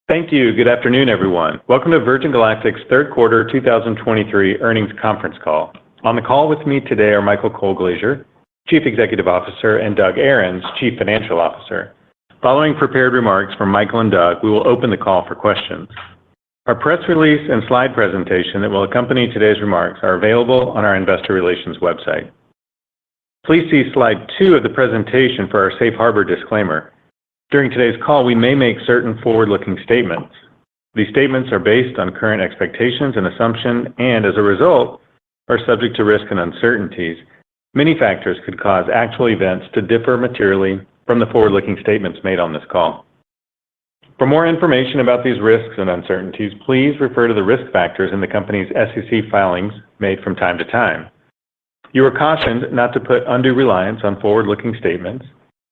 Thank you. Good afternoon, everyone. Welcome to Virgin Galactic's third quarter 2023 earnings conference call. On the call with me today are Michael Colglazier, Chief Executive Officer, and Doug Ahrens, Chief Financial Officer. Following prepared remarks from Michael and Doug, we will open the call for questions. Our press release and slide presentation that will accompany today's remarks are available on our investor relations website. Please see slide 2 of the presentation for our safe harbor disclaimer. During today's call, we may make certain forward-looking statements. These statements are based on current expectations and assumptions, and as a result, are subject to risk and uncertainties. Many factors could cause actual events to differ materially from the forward-looking statements made on this call. For more information about these risks and uncertainties, please refer to the risk factors in the company's SEC filings made from time to time. You are cautioned not to put undue reliance on forward-looking statements,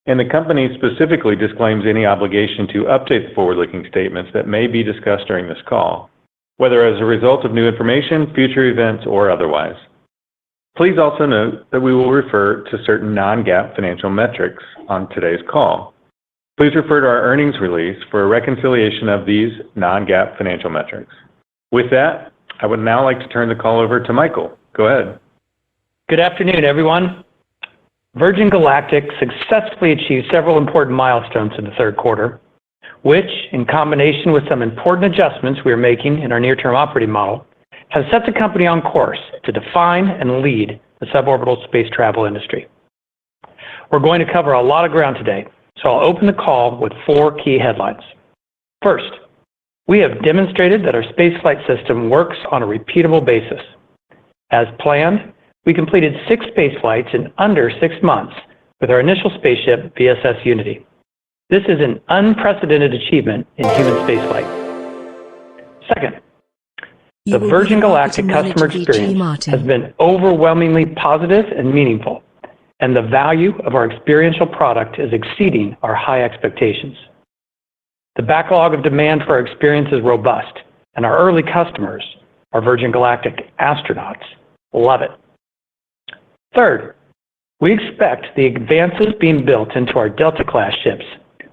and the company specifically disclaims any obligation to update the forward-looking statements that may be discussed during this call, whether as a result of new information, future events, or otherwise. Please also note that we will refer to certain non-GAAP financial metrics on today's call. Please refer to our earnings release for a reconciliation of these non-GAAP financial metrics. With that, I would now like to turn the call over to Michael. Go ahead. Good afternoon, everyone. Virgin Galactic successfully achieved several important milestones in the third quarter, which, in combination with some important adjustments we are making in our near-term operating model, has set the company on course to define and lead the suborbital space travel industry. We're going to cover a lot of ground today, so I'll open the call with 4 key headlines. First, we have demonstrated that our spaceflight system works on a repeatable basis. As planned, we completed 6 space flights in under 6 months with our initial spaceship, VSS Unity. This is an unprecedented achievement in human spaceflight. Second, the Virgin Galactic customer experience has been overwhelmingly positive and meaningful, and the value of our experiential product is exceeding our high expectations. The backlog of demand for our experience is robust, and our early customers, our Virgin Galactic astronauts, love it. Third, we expect the advances being built into our Delta-class ships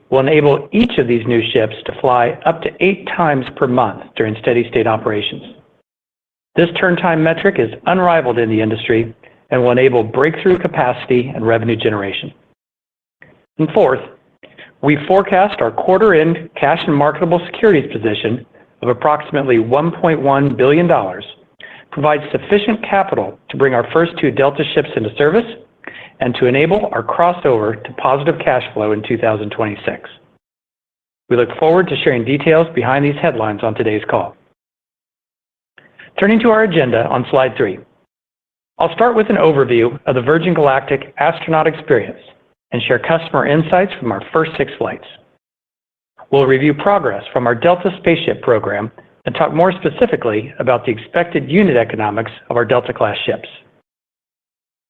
will enable each of these new ships to fly up to 8 times per month during steady-state operations. This turn time metric is unrivaled in the industry and will enable breakthrough capacity and revenue generation. And fourth, we forecast our quarter-end cash and marketable securities position of approximately $1.1 billion provides sufficient capital to bring our first 2 Delta ships into service and to enable our crossover to positive cash flow in 2026. We look forward to sharing details behind these headlines on today's call. Turning to our agenda on slide 3, I'll start with an overview of the Virgin Galactic astronaut experience and share customer insights from our first 6 flights. We'll review progress from our Delta spaceship program and talk more specifically about the expected unit economics of our Delta-class ships.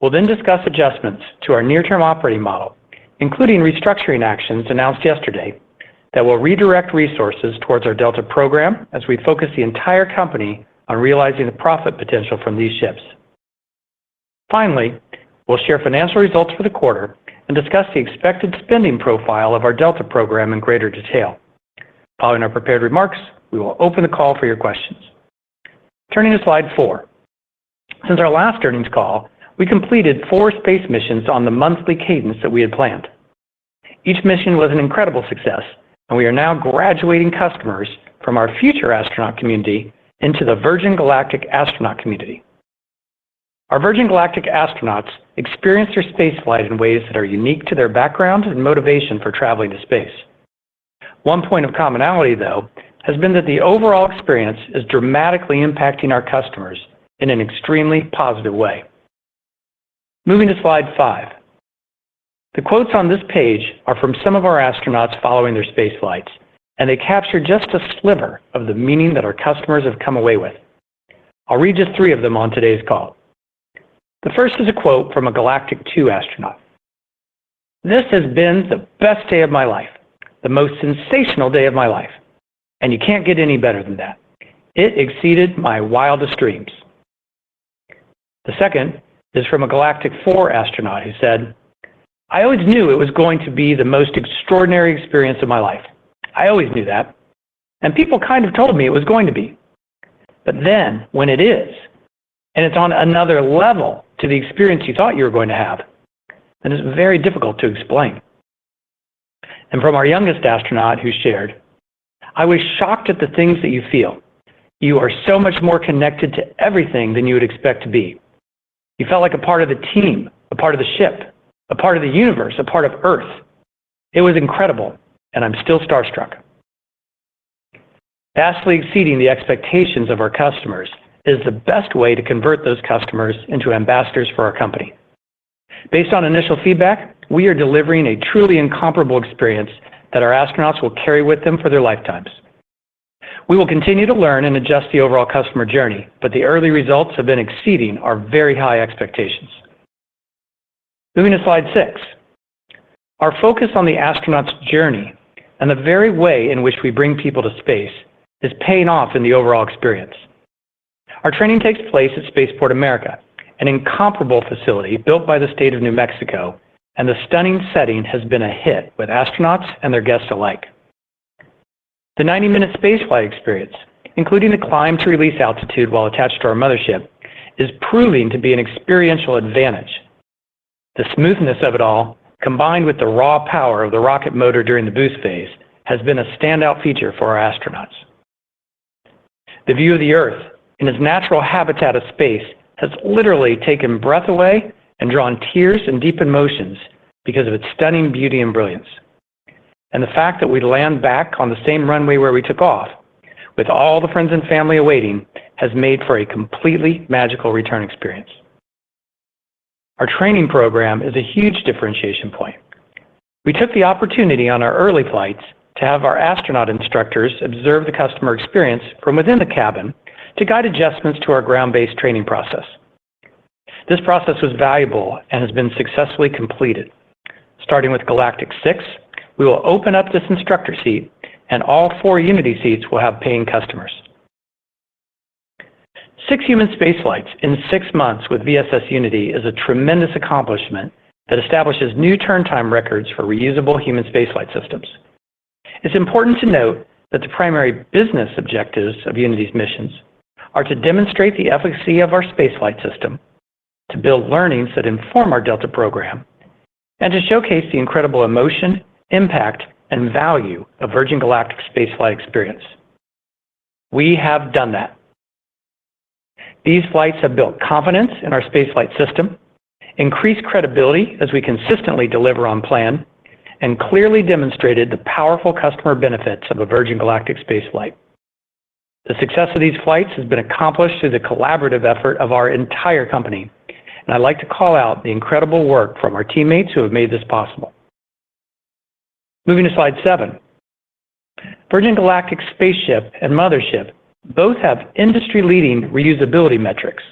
We'll then discuss adjustments to our near-term operating model, including restructuring actions announced yesterday that will redirect resources towards our Delta program as we focus the entire company on realizing the profit potential from these ships. Finally, we'll share financial results for the quarter and discuss the expected spending profile of our Delta program in greater detail. Following our prepared remarks, we will open the call for your questions. Turning to slide 4. Since our last earnings call, we completed 4 space missions on the monthly cadence that we had planned. Each mission was an incredible success, and we are now graduating customers from our future astronaut community into the Virgin Galactic astronaut community. Our Virgin Galactic astronauts experience their spaceflight in ways that are unique to their background and motivation for traveling to space. One point of commonality, though, has been that the overall experience is dramatically impacting our customers in an extremely positive way. Moving to slide 5. The quotes on this page are from some of our astronauts following their space flights, and they capture just a sliver of the meaning that our customers have come away with. I'll read just 3 of them on today's call. The first is a quote from a Galactic 2 astronaut. "This has been the best day of my life, the most sensational day of my life, and you can't get any better than that. It exceeded my wildest dreams." The second is from a Galactic 4 astronaut who said, "I always knew it was going to be the most extraordinary experience of my life. I always knew that. And people kind of told me it was going to be. But then, when it is, and it's on another level to the experience you thought you were going to have, then it's very difficult to explain. And from our youngest astronaut who shared, I was shocked at the things that you feel. You are so much more connected to everything than you would expect to be. You felt like a part of the team, a part of the ship, a part of the universe, a part of Earth. It was incredible, and I'm still starstruck. Vastly exceeding the expectations of our customers is the best way to convert those customers into ambassadors for our company. Based on initial feedback, we are delivering a truly incomparable experience that our astronauts will carry with them for their lifetimes. We will continue to learn and adjust the overall customer journey, but the early results have been exceeding our very high expectations. Moving to slide 6. Our focus on the astronaut's journey and the very way in which we bring people to space is paying off in the overall experience. Our training takes place at Spaceport America, an incomparable facility built by the state of New Mexico, and the stunning setting has been a hit with astronauts and their guests alike. The 90-minute spaceflight experience, including the climb to release altitude while attached to our mothership, is proving to be an experiential advantage. The smoothness of it all, combined with the raw power of the rocket motor during the boost phase, has been a standout feature for our astronauts. The view of the Earth in its natural habitat of space has literally taken breath away and drawn tears and deep emotions because of its stunning beauty and brilliance. And the fact that we land back on the same runway where we took off, with all the friends and family awaiting, has made for a completely magical return experience. Our training program is a huge differentiation point. We took the opportunity on our early flights to have our astronaut instructors observe the customer experience from within the cabin to guide adjustments to our ground-based training process. This process was valuable and has been successfully completed. Starting with Galactic 6, we will open up this instructor seat, and all 4 Unity seats will have paying customers. 6 human spaceflights in 6 months with VSS Unity is a tremendous accomplishment that establishes new turn time records for reusable human spaceflight systems. It's important to note that the primary business objectives of Unity's missions are to demonstrate the efficacy of our spaceflight system, to build learnings that inform our Delta program, and to showcase the incredible emotion, impact, and value of Virgin Galactic spaceflight experience. We have done that. These flights have built confidence in our spaceflight system, increased credibility as we consistently deliver on plan, and clearly demonstrated the powerful customer benefits of a Virgin Galactic spaceflight. The success of these flights has been accomplished through the collaborative effort of our entire company, and I'd like to call out the incredible work from our teammates who have made this possible. Moving to slide 7. Virgin Galactic spaceship and mothership both have industry-leading reusability metrics,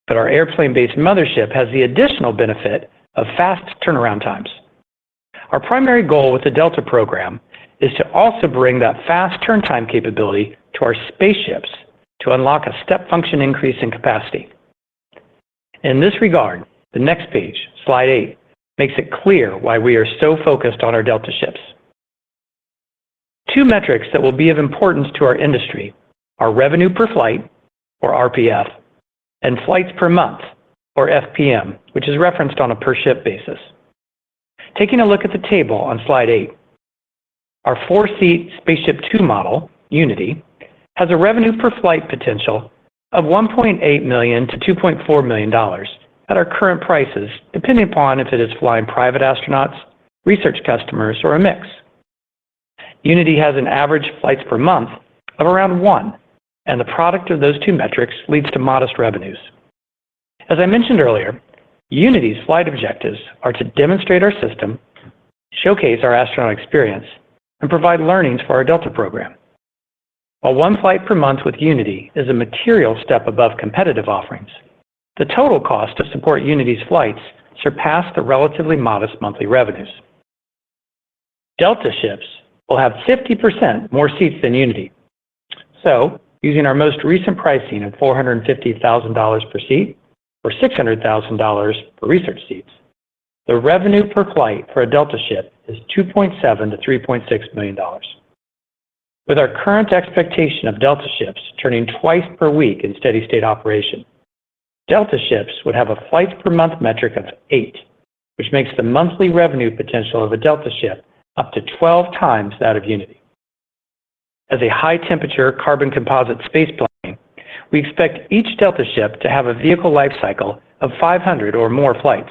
but our airplane-based mothership has the additional benefit of fast turnaround times. Our primary goal with the Delta program is to also bring that fast turn time capability to our spaceships to unlock a step function increase in capacity. In this regard, the next page, slide 8, makes it clear why we are so focused on our Delta ships. 2 metrics that will be of importance to our industry are revenue per flight, or RPF, and flights per month, or FPM, which is referenced on a per-ship basis. Taking a look at the table on slide 8, our 4-seat Spaceship 2 model, Unity, has a revenue per flight potential of $1.8 million to $2.4 million at our current prices, depending upon if it is flying private astronauts, research customers, or a mix. Unity has an average flights per month of around 1, and the product of those 2 metrics leads to modest revenues. As I mentioned earlier, Unity's flight objectives are to demonstrate our system, showcase our astronaut experience, and provide learnings for our Delta program. While 1 flight per month with Unity is a material step above competitive offerings, the total cost to support Unity's flights surpass the relatively modest monthly revenues. Delta ships will have 50% more seats than Unity. So, using our most recent pricing of $450,000 per seat, or $600,000 for research seats, the revenue per flight for a Delta ship is $2.7 to $3.6 million. with our current expectation of Delta ships turning twice per week in steady-state operation. Delta ships would have a flights per month metric of 8, which makes the monthly revenue potential of a Delta ship up to 12 times that of Unity. As a high-temperature carbon composite spaceplane, we expect each Delta ship to have a vehicle life cycle of 500 or more flights.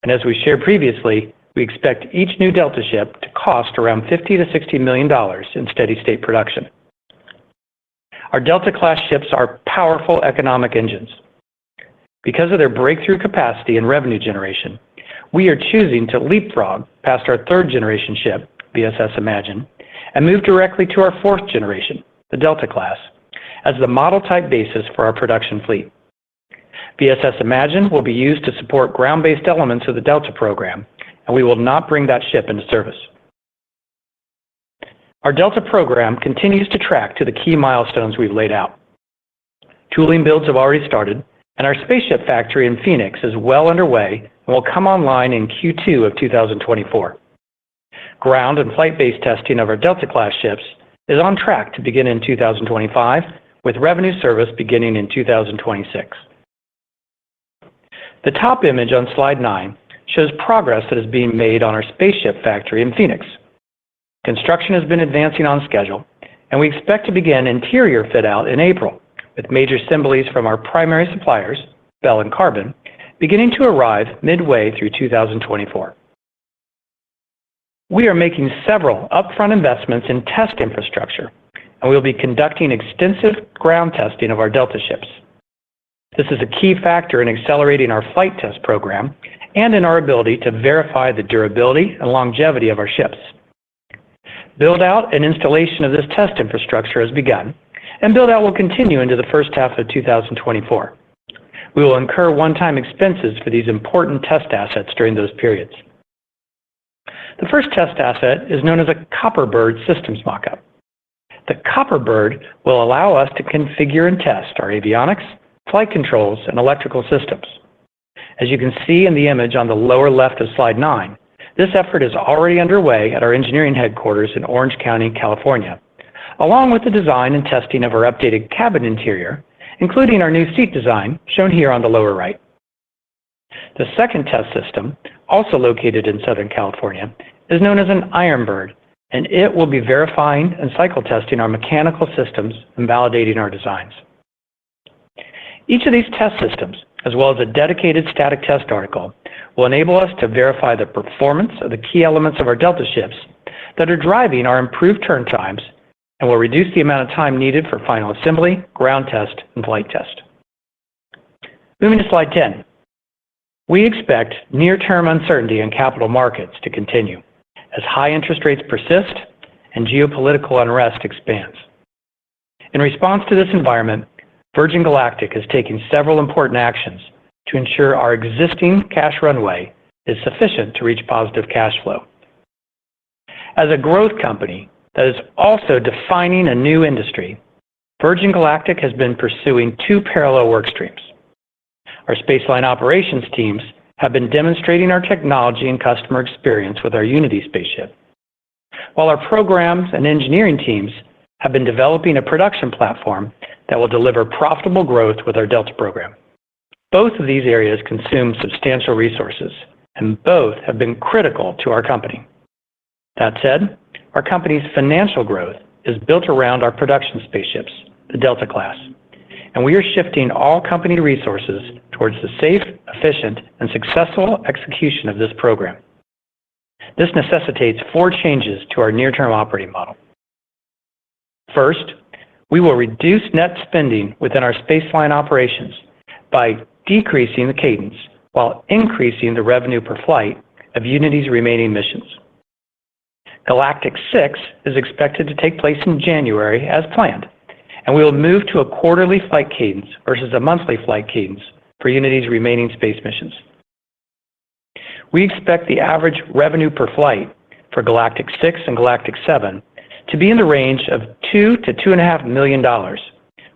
And as we shared previously, we expect each new Delta ship to cost around $50 to $60 million in steady-state production. Our Delta-class ships are powerful economic engines. Because of their breakthrough capacity and revenue generation, we are choosing to leapfrog past our third-generation ship, VSS Imagine, and move directly to our fourth generation, the Delta-class, as the model-type basis for our production fleet. VSS Imagine will be used to support ground-based elements of the Delta program, and we will not bring that ship into service. Our Delta program continues to track to the key milestones we've laid out. Tooling builds have already started, and our spaceship factory in Phoenix is well underway and will come online in Q2 of 2024. Ground and flight-based testing of our Delta-class ships is on track to begin in 2025, with revenue service beginning in 2026. The top image on slide 9 shows progress that is being made on our spaceship factory in Phoenix. Construction has been advancing on schedule, and we expect to begin interior fit-out in April, with major assemblies from our primary suppliers, Bell and Carbon, beginning to arrive midway through 2024. We are making several upfront investments in test infrastructure, and we will be conducting extensive ground testing of our Delta ships. This is a key factor in accelerating our flight test program and in our ability to verify the durability and longevity of our ships. Build-out and installation of this test infrastructure has begun, and build-out will continue into the first half of 2024. We will incur one-time expenses for these important test assets during those periods. The first test asset is known as a Copperbird systems mockup. The Copperbird will allow us to configure and test our avionics, flight controls, and electrical systems. As you can see in the image on the lower left of slide 9, this effort is already underway at our engineering headquarters in Orange County, California, along with the design and testing of our updated cabin interior, including our new seat design, shown here on the lower right. The second test system, also located in Southern California, is known as an Ironbird, and it will be verifying and cycle testing our mechanical systems and validating our designs. Each of these test systems, as well as a dedicated static test article, will enable us to verify the performance of the key elements of our Delta ships that are driving our improved turn times and will reduce the amount of time needed for final assembly, ground test, and flight test. Moving to slide 10. We expect near-term uncertainty in capital markets to continue as high interest rates persist and geopolitical unrest expands. In response to this environment, Virgin Galactic is taking several important actions to ensure our existing cash runway is sufficient to reach positive cash flow. As a growth company that is also defining a new industry, Virgin Galactic has been pursuing two parallel work streams. Our spaceline operations teams have been demonstrating our technology and customer experience with our Unity spaceship, while our programs and engineering teams have been developing a production platform that will deliver profitable growth with our Delta program. Both of these areas consume substantial resources, and both have been critical to our company. That said, our company's financial growth is built around our production spaceships, the Delta class, and we are shifting all company resources towards the safe, efficient, and successful execution of this program. This necessitates 4 changes to our near-term operating model. First, we will reduce net spending within our spaceline operations by decreasing the cadence while increasing the revenue per flight of Unity's remaining missions. Galactic 6 is expected to take place in January as planned, and we will move to a quarterly flight cadence versus a monthly flight cadence for Unity's remaining space missions. We expect the average revenue per flight for Galactic 6 and Galactic 7 to be in the range of $2 to $2.5 million,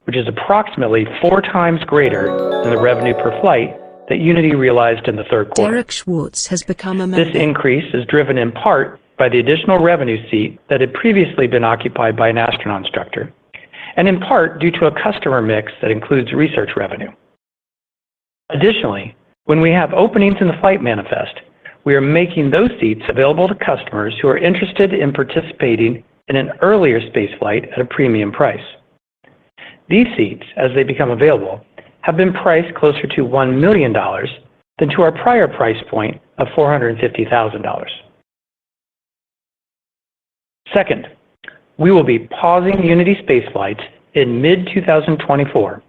which is approximately 4 times greater than the revenue per flight that Unity realized in the third quarter. Derek Schwartz has become a member. This increase is driven in part by the additional revenue seat that had previously been occupied by an astronaut instructor, and in part due to a customer mix that includes research revenue. Additionally, when we have openings in the flight manifest, we are making those seats available to customers who are interested in participating in an earlier spaceflight at a premium price. These seats, as they become available, have been priced closer to $1 million than to our prior price point of $450,000. Second, we will be pausing Unity spaceflights in mid-2024,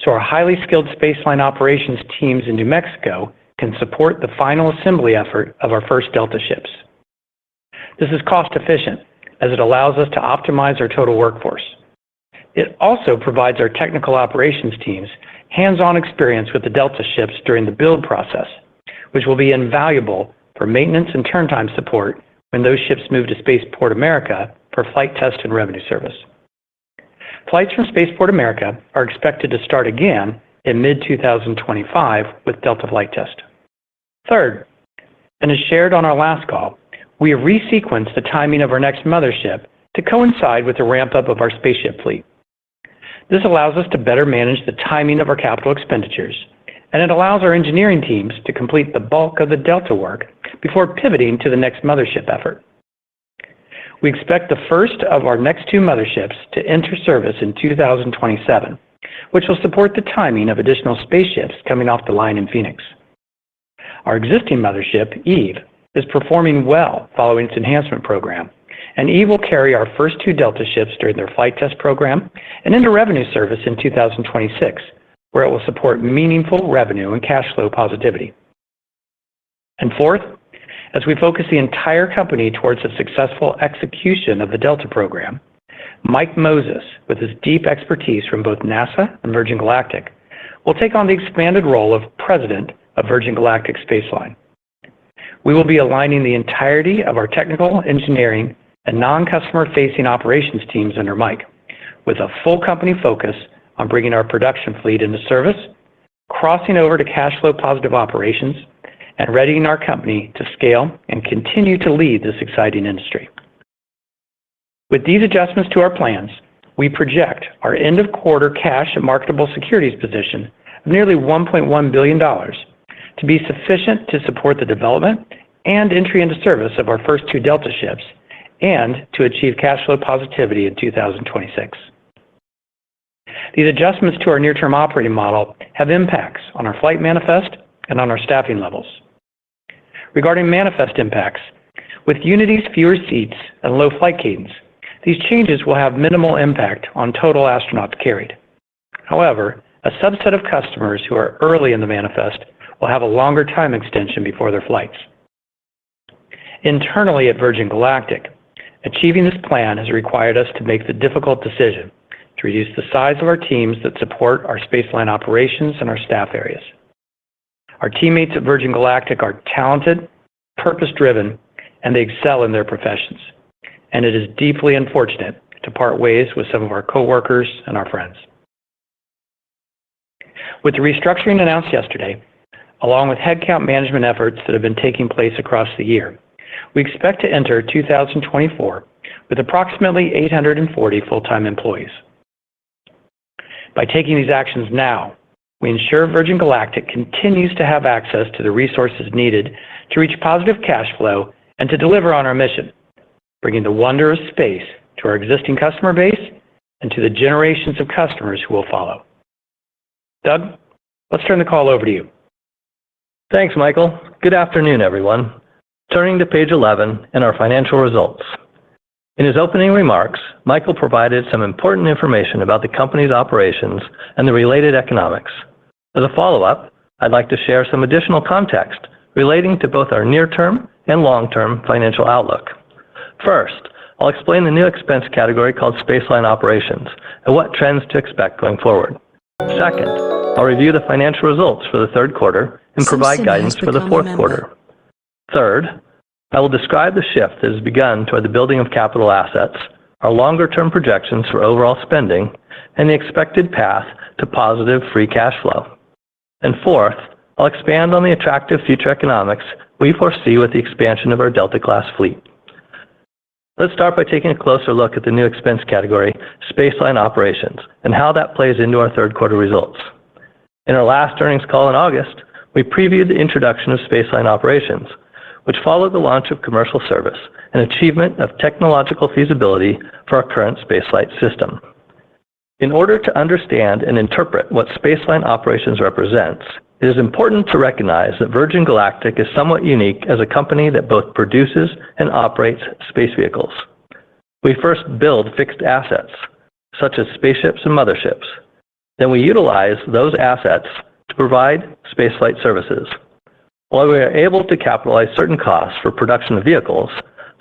so our highly skilled spaceline operations teams in New Mexico can support the final assembly effort of our first Delta ships. This is cost-efficient, as it allows us to optimize our total workforce. It also provides our technical operations teams hands-on experience with the Delta ships during the build process, which will be invaluable for maintenance and turn time support when those ships move to Spaceport America for flight test and revenue service. Flights from Spaceport America are expected to start again in mid-2025 with Delta flight test. Third, and as shared on our last call, we have resequenced the timing of our next mothership to coincide with the ramp-up of our spaceship fleet. This allows us to better manage the timing of our capital expenditures, and it allows our engineering teams to complete the bulk of the Delta work before pivoting to the next mothership effort. We expect the first of our next two motherships to enter service in 2027, which will support the timing of additional spaceships coming off the line in Phoenix. Our existing mothership, Eve, is performing well following its enhancement program, and Eve will carry our first two Delta ships during their flight test program and into revenue service in 2026, where it will support meaningful revenue and cash flow positivity. And fourth, as we focus the entire company towards the successful execution of the Delta program, Mike Moses, with his deep expertise from both NASA and Virgin Galactic, will take on the expanded role of President of Virgin Galactic Spaceline. We will be aligning the entirety of our technical, engineering, and non-customer-facing operations teams under Mike, with a full company focus on bringing our production fleet into service, crossing over to cash flow positive operations, and readying our company to scale and continue to lead this exciting industry. With these adjustments to our plans, we project our end-of-quarter cash and marketable securities position of nearly $1.1 billion to be sufficient to support the development and entry into service of our first two Delta ships and to achieve cash flow positivity in 2026. These adjustments to our near-term operating model have impacts on our flight manifest and on our staffing levels. Regarding manifest impacts, with Unity's fewer seats and low flight cadence, these changes will have minimal impact on total astronauts carried. However, a subset of customers who are early in the manifest will have a longer time extension before their flights. Internally at Virgin Galactic, achieving this plan has required us to make the difficult decision to reduce the size of our teams that support our spaceline operations and our staff areas. Our teammates at Virgin Galactic are talented, purpose-driven, and they excel in their professions. And it is deeply unfortunate to part ways with some of our coworkers and our friends. With the restructuring announced yesterday, along with headcount management efforts that have been taking place across the year, we expect to enter 2024 with approximately 840 full-time employees. By taking these actions now, we ensure Virgin Galactic continues to have access to the resources needed to reach positive cash flow and to deliver on our mission, bringing the wonder of space to our existing customer base and to the generations of customers who will follow. Doug, let's turn the call over to you. Thanks, Michael. Good afternoon, everyone. Turning to page 11 and our financial results. In his opening remarks, Michael provided some important information about the company's operations and the related economics. As a follow-up, I'd like to share some additional context relating to both our near-term and long-term financial outlook. First, I'll explain the new expense category called Spaceline Operations and what trends to expect going forward. Second, I'll review the financial results for the third quarter and provide guidance for the fourth quarter. Third, I will describe the shift that has begun toward the building of capital assets, our longer-term projections for overall spending, and the expected path to positive free cash flow. And fourth, I'll expand on the attractive future economics we foresee with the expansion of our Delta-class fleet. Let's start by taking a closer look at the new expense category, Spaceline Operations, and how that plays into our third quarter results. In our last earnings call in August, we previewed the introduction of Spaceline Operations, which followed the launch of commercial service and achievement of technological feasibility for our current spaceflight system. In order to understand and interpret what Spaceline Operations represents, it is important to recognize that Virgin Galactic is somewhat unique as a company that both produces and operates space vehicles. We first build fixed assets, such as spaceships and motherships. Then we utilize those assets to provide spaceflight services. While we are able to capitalize certain costs for production of vehicles,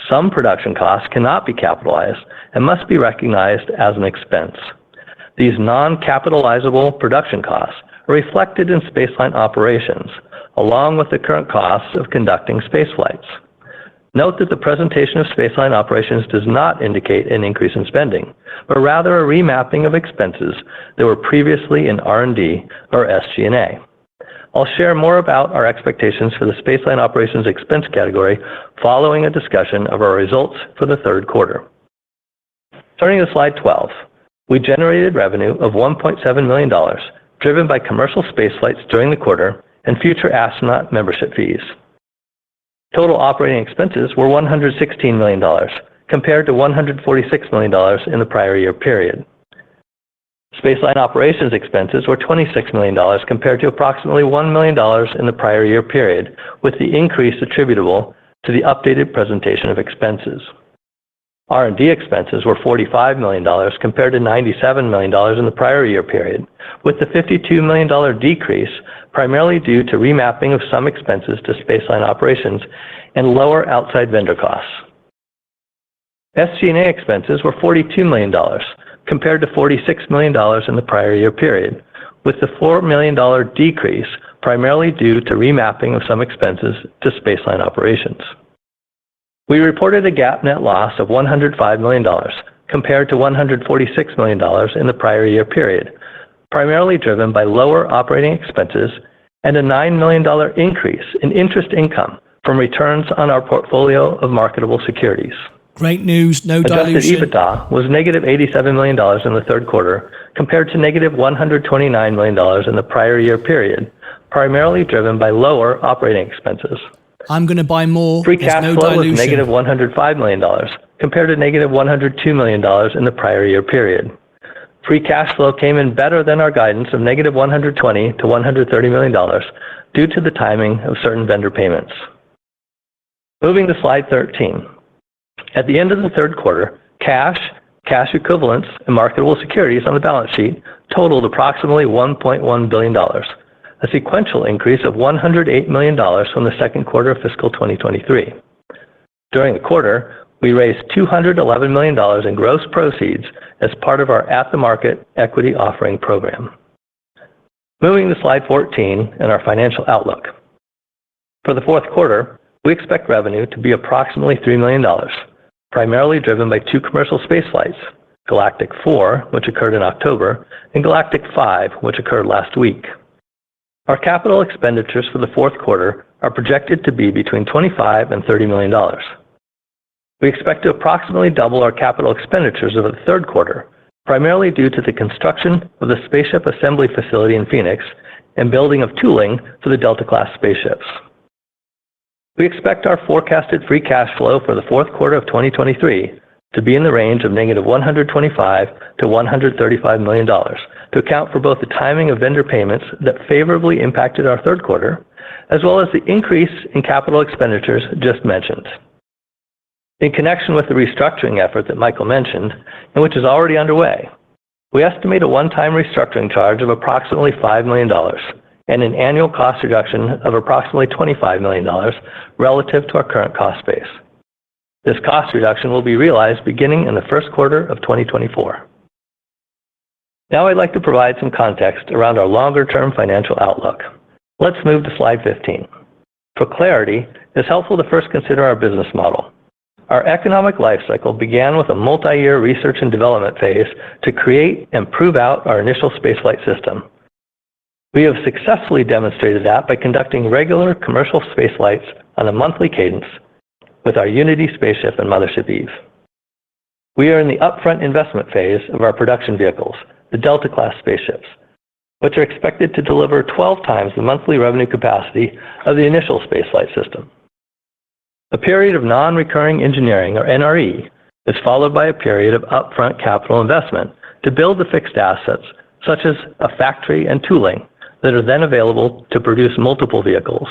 some production costs cannot be capitalized and must be recognized as an expense. These non-capitalizable production costs are reflected in Spaceline Operations, along with the current costs of conducting space flights. Note that the presentation of Spaceline Operations does not indicate an increase in spending, but rather a remapping of expenses that were previously in R&D or SG&A. I'll share more about our expectations for the Spaceline Operations expense category following a discussion of our results for the third quarter. Turning to slide 12, we generated revenue of $1.7 million, driven by commercial space flights during the quarter and future astronaut membership fees. Total operating expenses were $116 million, compared to $146 million in the prior year period. Spaceline Operations expenses were $26 million compared to approximately $1 million in the prior year period, with the increase attributable to the updated presentation of expenses. R&D expenses were $45 million compared to $97 million in the prior year period, with the $52 million decrease primarily due to remapping of some expenses to Spaceline Operations and lower outside vendor costs. SG&A expenses were $42 million compared to $46 million in the prior year period, with the $4 million decrease primarily due to remapping of some expenses to Spaceline Operations. We reported a GAAP net loss of $105 million compared to $146 million in the prior year period, primarily driven by lower operating expenses and a $9 million increase in interest income from returns on our portfolio of marketable securities. Great news, no dilution. Adjusted EBITDA was negative $87 million in the third quarter compared to negative $129 million in the prior year period, primarily driven by lower operating expenses. I'm going to buy more. Free cash flow was negative $105 million compared to negative $102 million in the prior year period. Free cash flow came in better than our guidance of negative $120 to $130 million due to the timing of certain vendor payments. Moving to slide 13. At the end of the third quarter, cash equivalents, and marketable securities on the balance sheet totaled approximately $1.1 billion, a sequential increase of $108 million from the second quarter of fiscal 2023. During the quarter, we raised $211 million in gross proceeds as part of our at-the-market equity offering program. Moving to slide 14 and our financial outlook. For the fourth quarter, we expect revenue to be approximately $3 million, primarily driven by two commercial space flights, Galactic 4, which occurred in October, and Galactic 5, which occurred last week. Our capital expenditures for the fourth quarter are projected to be between $25 and $30 million. We expect to approximately double our capital expenditures over the third quarter, primarily due to the construction of the spaceship assembly facility in Phoenix and building of tooling for the Delta-class spaceships. We expect our forecasted free cash flow for the fourth quarter of 2023 to be in the range of negative $125 to $135 million to account for both the timing of vendor payments that favorably impacted our third quarter, as well as the increase in capital expenditures just mentioned. In connection with the restructuring effort that Michael mentioned, and which is already underway, we estimate a one-time restructuring charge of approximately $5 million and an annual cost reduction of approximately $25 million relative to our current cost base. This cost reduction will be realized beginning in the first quarter of 2024. Now I'd like to provide some context around our longer-term financial outlook. Let's move to slide 15. For clarity, it's helpful to first consider our business model. Our economic life cycle began with a multi-year research and development phase to create and prove out our initial spaceflight system. We have successfully demonstrated that by conducting regular commercial spaceflights on a monthly cadence with our Unity spaceship and Mothership Eve. We are in the upfront investment phase of our production vehicles, the Delta-class spaceships, which are expected to deliver 12 times the monthly revenue capacity of the initial spaceflight system. A period of non-recurring engineering, or NRE, is followed by a period of upfront capital investment to build the fixed assets, such as a factory and tooling, that are then available to produce multiple vehicles,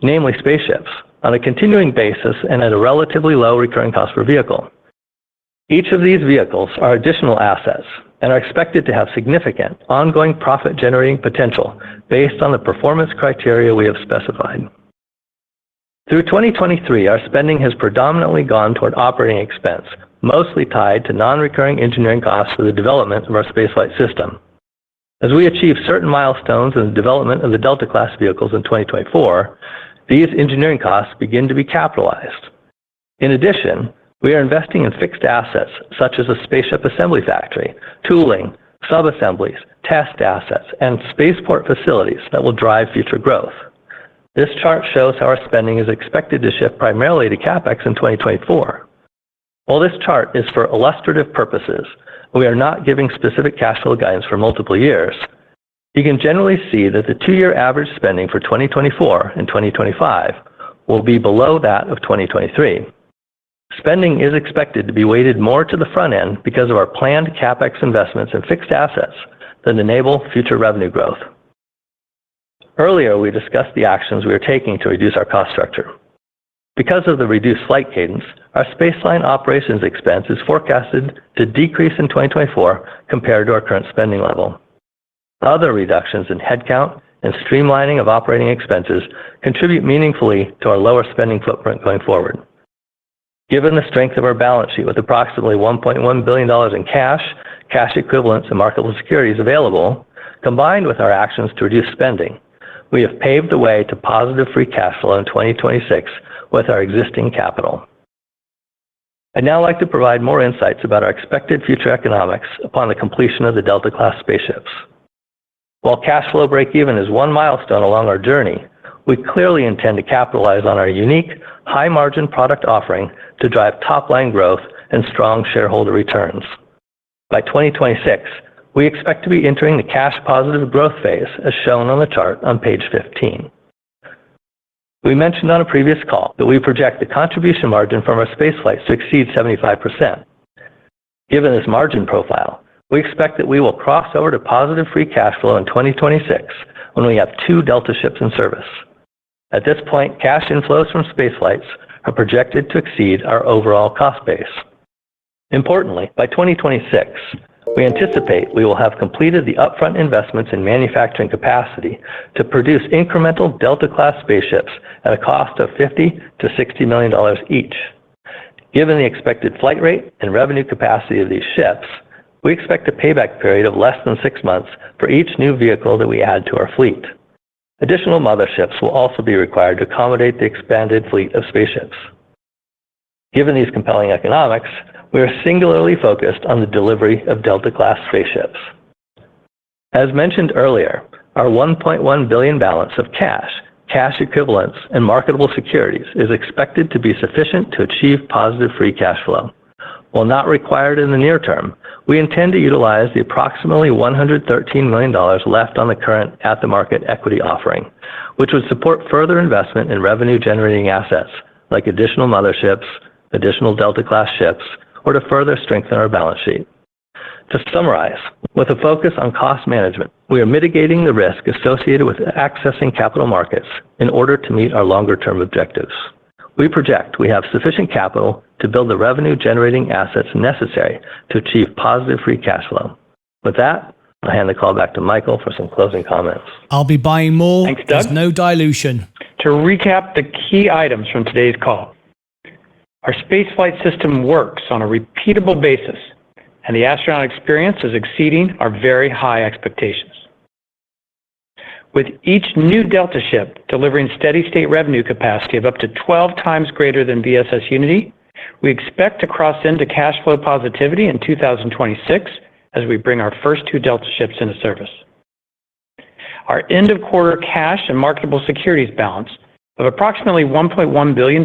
namely spaceships, on a continuing basis and at a relatively low recurring cost per vehicle. Each of these vehicles are additional assets and are expected to have significant ongoing profit-generating potential based on the performance criteria we have specified. Through 2023, our spending has predominantly gone toward operating expense, mostly tied to non-recurring engineering costs for the development of our spaceflight system. As we achieve certain milestones in the development of the Delta-class vehicles in 2024, these engineering costs begin to be capitalized. In addition, we are investing in fixed assets such as a spaceship assembly factory, tooling, sub-assemblies, test assets, and spaceport facilities that will drive future growth. This chart shows how our spending is expected to shift primarily to CapEx in 2024. While this chart is for illustrative purposes, we are not giving specific cash flow guidance for multiple years. You can generally see that the two-year average spending for 2024 and 2025 will be below that of 2023. Spending is expected to be weighted more to the front end because of our planned CapEx investments in fixed assets that enable future revenue growth. Earlier, we discussed the actions we are taking to reduce our cost structure. Because of the reduced flight cadence, our spaceline operations expense is forecasted to decrease in 2024 compared to our current spending level. Other reductions in headcount and streamlining of operating expenses contribute meaningfully to our lower spending footprint going forward. Given the strength of our balance sheet with approximately $1.1 billion in cash, cash equivalents, and marketable securities available, combined with our actions to reduce spending, we have paved the way to positive free cash flow in 2026 with our existing capital. I'd now like to provide more insights about our expected future economics upon the completion of the Delta-class spaceships. While cash flow break-even is one milestone along our journey, we clearly intend to capitalize on our unique, high-margin product offering to drive top-line growth and strong shareholder returns. By 2026, we expect to be entering the cash-positive growth phase, as shown on the chart on page 15. We mentioned on a previous call that we project the contribution margin from our spaceflights to exceed 75%. Given this margin profile, we expect that we will cross over to positive free cash flow in 2026 when we have 2 Delta ships in service. At this point, cash inflows from spaceflights are projected to exceed our overall cost base. Importantly, by 2026, we anticipate we will have completed the upfront investments in manufacturing capacity to produce incremental Delta-class spaceships at a cost of $50 to $60 million each. Given the expected flight rate and revenue capacity of these ships, we expect a payback period of less than 6 months for each new vehicle that we add to our fleet. Additional motherships will also be required to accommodate the expanded fleet of spaceships. Given these compelling economics, we are singularly focused on the delivery of Delta-class spaceships. As mentioned earlier, our $1.1 billion balance of cash, cash equivalents, and marketable securities is expected to be sufficient to achieve positive free cash flow. While not required in the near term, we intend to utilize the approximately $113 million left on the current at-the-market equity offering, which would support further investment in revenue-generating assets like additional motherships, additional Delta-class ships, or to further strengthen our balance sheet. To summarize, with a focus on cost management, we are mitigating the risk associated with accessing capital markets in order to meet our longer-term objectives. We project we have sufficient capital to build the revenue-generating assets necessary to achieve positive free cash flow. With that, I'll hand the call back to Michael for some closing comments. I'll be buying more. Thanks, Doug. There's no dilution. To recap the key items from today's call, our spaceflight system works on a repeatable basis, and the astronaut experience is exceeding our very high expectations. With each new Delta ship delivering steady-state revenue capacity of up to 12 times greater than VSS Unity, we expect to cross into cash flow positivity in 2026 as we bring our first 2 Delta ships into service. Our end-of-quarter cash and marketable securities balance of approximately $1.1 billion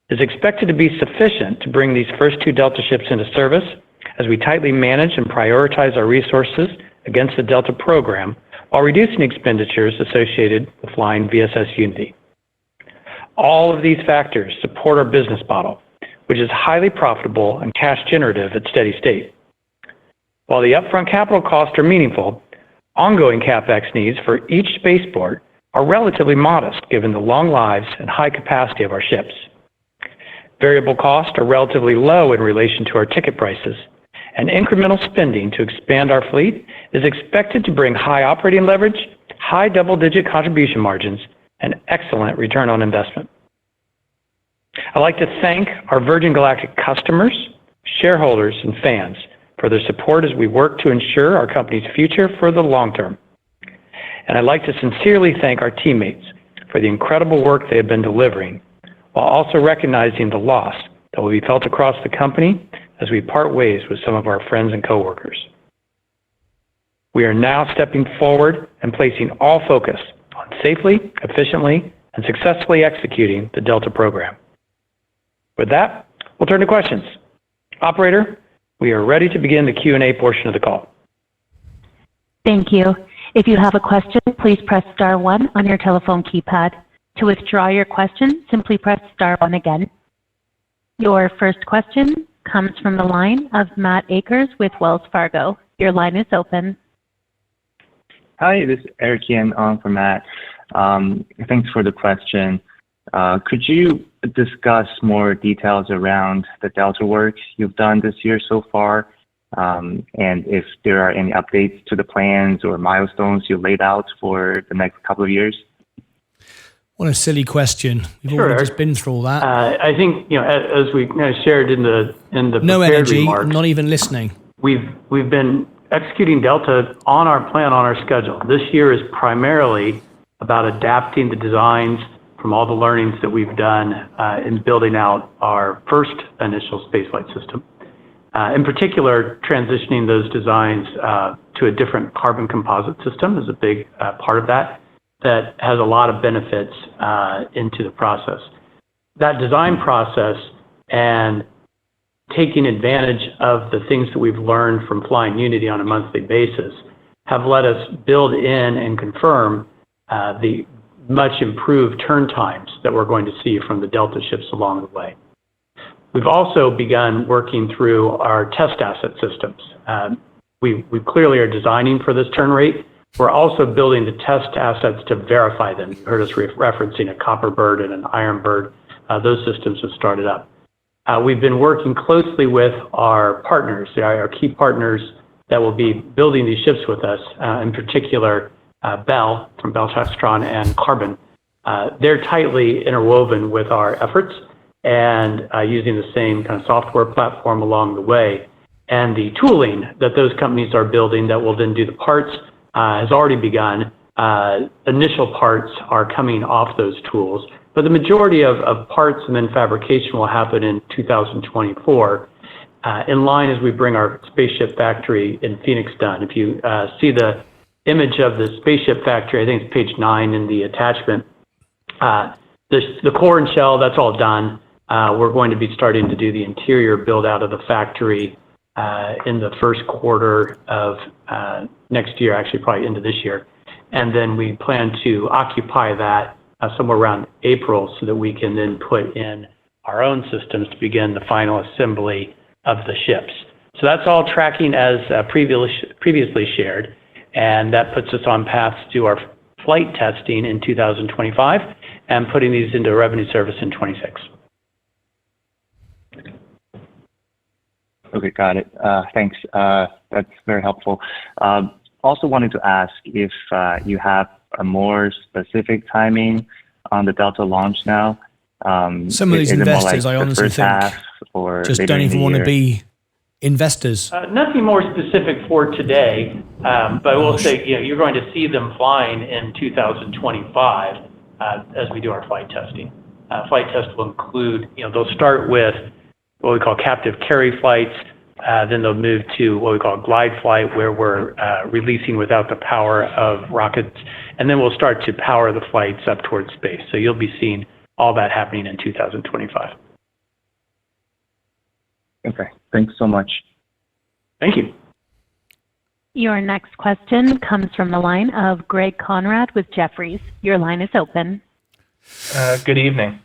is expected to be sufficient to bring these first 2 Delta ships into service as we tightly manage and prioritize our resources against the Delta program while reducing expenditures associated with flying VSS Unity. All of these factors support our business model, which is highly profitable and cash generative at steady state. While the upfront capital costs are meaningful, ongoing CapEx needs for each spaceport are relatively modest given the long lives and high capacity of our ships. Variable costs are relatively low in relation to our ticket prices, and incremental spending to expand our fleet is expected to bring high operating leverage, high double-digit contribution margins, and excellent return on investment. I'd like to thank our Virgin Galactic customers, shareholders, and fans for their support as we work to ensure our company's future for the long term. And I'd like to sincerely thank our teammates for the incredible work they have been delivering, while also recognizing the loss that will be felt across the company as we part ways with some of our friends and coworkers. We are now stepping forward and placing all focus on safely, efficiently, and successfully executing the Delta program. With that, we'll turn to questions. Operator, we are ready to begin the Q&A portion of the call. Thank you. If you have a question, please press star 1 on your telephone keypad. To withdraw your question, simply press star 1 again. Your first question comes from the line of Matt Akers with Wells Fargo. Your line is open. Hi, this is Eric Yan on for Matt. Thanks for the question. Could you discuss more details around the Delta work you've done this year so far, and if there are any updates to the plans or milestones you laid out for the next couple of years? What a silly question. We've already just been through all that. I think, as we shared in the no prepared energy, remarks, not even listening. We've been executing Delta on our plan, on our schedule. This year is primarily about adapting the designs from all the learnings that we've done in building out our first initial spaceflight system. In particular, transitioning those designs to a different carbon composite system is a big part of that has a lot of benefits into the process. That design process and taking advantage of the things that we've learned from flying Unity on a monthly basis have let us build in and confirm the much improved turn times that we're going to see from the Delta ships along the way. We've also begun working through our test asset systems. We clearly are designing for this turn rate. We're also building the test assets to verify them. You heard us referencing a Copper Bird and an Iron Bird. Those systems have started up. We've been working closely with our partners, our key partners that will be building these ships with us, in particular Bell from Bell Textron and Carbon. They're tightly interwoven with our efforts and using the same kind of software platform along the way. And the tooling that those companies are building that will then do the parts has already begun. Initial parts are coming off those tools, but the majority of parts and then fabrication will happen in 2024, in line as we bring our spaceship factory in Phoenix done. If you see the image of the spaceship factory, I think it's page 9 in the attachment, the core and shell, that's all done. We're going to be starting to do the interior build out of the factory in the first quarter of next year, actually probably into this year. And then we plan to occupy that somewhere around April so that we can then put in our own systems to begin the final assembly of the ships. So that's all tracking as previously shared, and that puts us on path to do our flight testing in 2025 and putting these into revenue service in 26. Okay, got it. Thanks. That's very helpful. Also wanted to ask if you have a more specific timing on the Delta launch now. Some of these investors, I honestly think, just don't even want to be investors. Nothing more specific for today, but I will say, you're going to see them flying in 2025 as we do our flight testing. Flight test will include, they'll start with what we call captive carry flights, then they'll move to what we call glide flight, where we're releasing without the power of rockets, and then we'll start to power the flights up towards space. So you'll be seeing all that happening in 2025. Okay, thanks so much. Thank you. Your next question comes from the line of Greg Conrad with Jefferies. Your line is open. Good evening.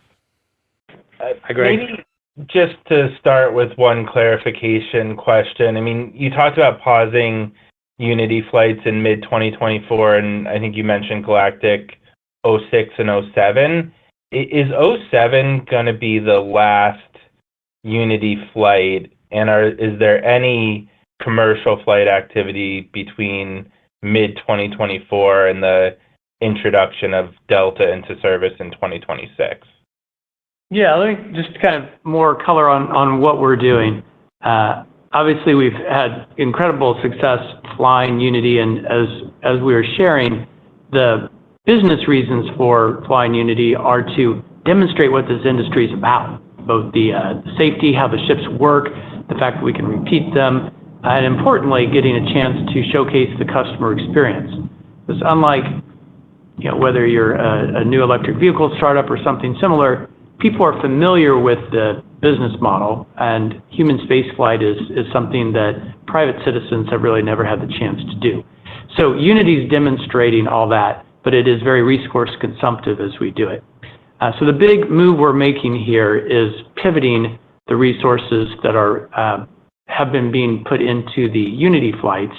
Hi, Greg. Maybe just to start with one clarification question. I mean, you talked about pausing Unity flights in mid-2024, and I think you mentioned Galactic 06 and 07. Is 07 going to be the last Unity flight, and is there any commercial flight activity between mid-2024 and the introduction of Delta into service in 2026? Yeah, let me just kind of more color on what we're doing. Obviously, we've had incredible success flying Unity, and as we were sharing, the business reasons for flying Unity are to demonstrate what this industry is about, both the safety, how the ships work, the fact that we can repeat them, and importantly, getting a chance to showcase the customer experience. Because unlike, whether you're a new electric vehicle startup or something similar, people are familiar with the business model, and human spaceflight is something that private citizens have really never had the chance to do. So Unity is demonstrating all that, but it is very resource consumptive as we do it. So the big move we're making here is pivoting the resources that have been being put into the Unity flights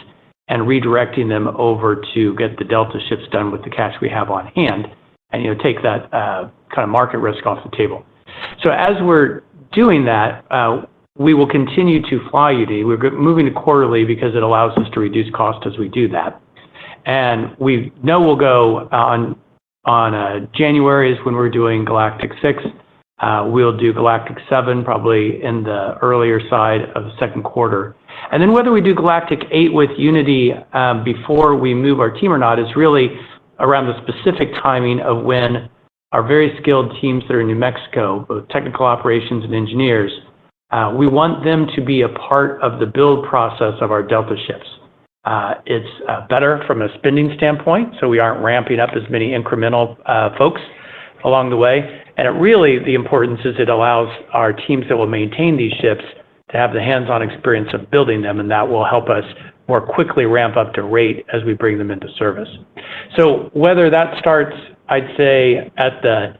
and redirecting them over to get the Delta ships done with the cash we have on hand, and take that kind of market risk off the table. So as we're doing that, we will continue to fly Unity. We're moving to quarterly because it allows us to reduce cost as we do that. And we know we'll go on January is when we're doing Galactic 6. We'll do Galactic 7 probably in the earlier side of the second quarter. And then whether we do Galactic 8 with Unity before we move our team or not is really around the specific timing of when our very skilled teams that are in New Mexico, both technical operations and engineers, we want them to be a part of the build process of our Delta ships. It's better from a spending standpoint, so we aren't ramping up as many incremental folks along the way. And the importance is it allows our teams that will maintain these ships to have the hands-on experience of building them, and that will help us more quickly ramp up to rate as we bring them into service. So whether that starts, I'd say, at the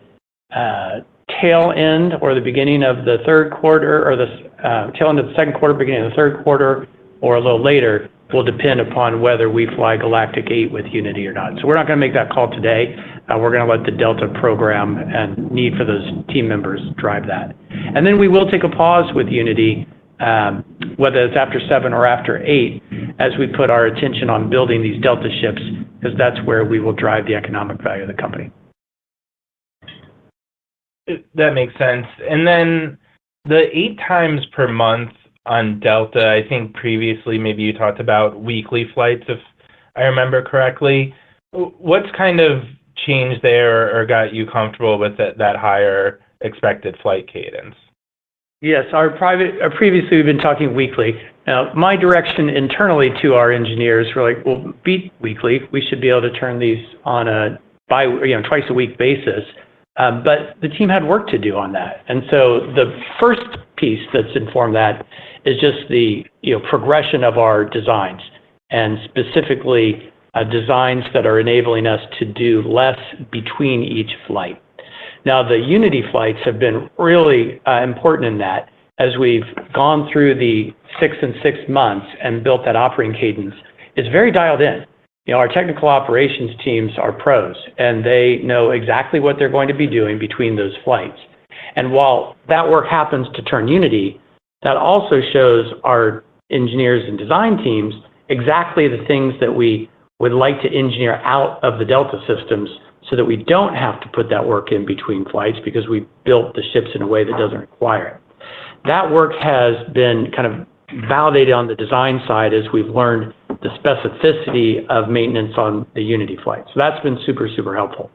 tail end or the beginning of the third quarter, or the tail end of the second quarter, beginning of the third quarter, or a little later, will depend upon whether we fly Galactic 8 with Unity or not. So we're not going to make that call today. We're going to let the Delta program and need for those team members drive that. And then we will take a pause with Unity, whether it's after 7 or after 8, as we put our attention on building these Delta ships, because that's where we will drive the economic value of the company. That makes sense. And then the 8 times per month on Delta, I think previously maybe you talked about weekly flights, if I remember correctly. What's kind of changed there or got you comfortable with that higher expected flight cadence? Yes, previously we've been talking weekly. Now, my direction internally to our engineers were like, well, beat weekly. We should be able to turn these on a twice a week basis. But the team had work to do on that. And so the first piece that's informed that is just the progression of our designs, and specifically designs that are enabling us to do less between each flight. Now, the Unity flights have been really important in that. As we've gone through the 6 and 6 months and built that operating cadence, it's very dialed in. Our technical operations teams are pros, and they know exactly what they're going to be doing between those flights. And while that work happens to turn Unity, that also shows our engineers and design teams exactly the things that we would like to engineer out of the Delta systems so that we don't have to put that work in between flights because we built the ships in a way that doesn't require it. That work has been kind of validated on the design side as we've learned the specificity of maintenance on the Unity flight. So that's been super, super helpful.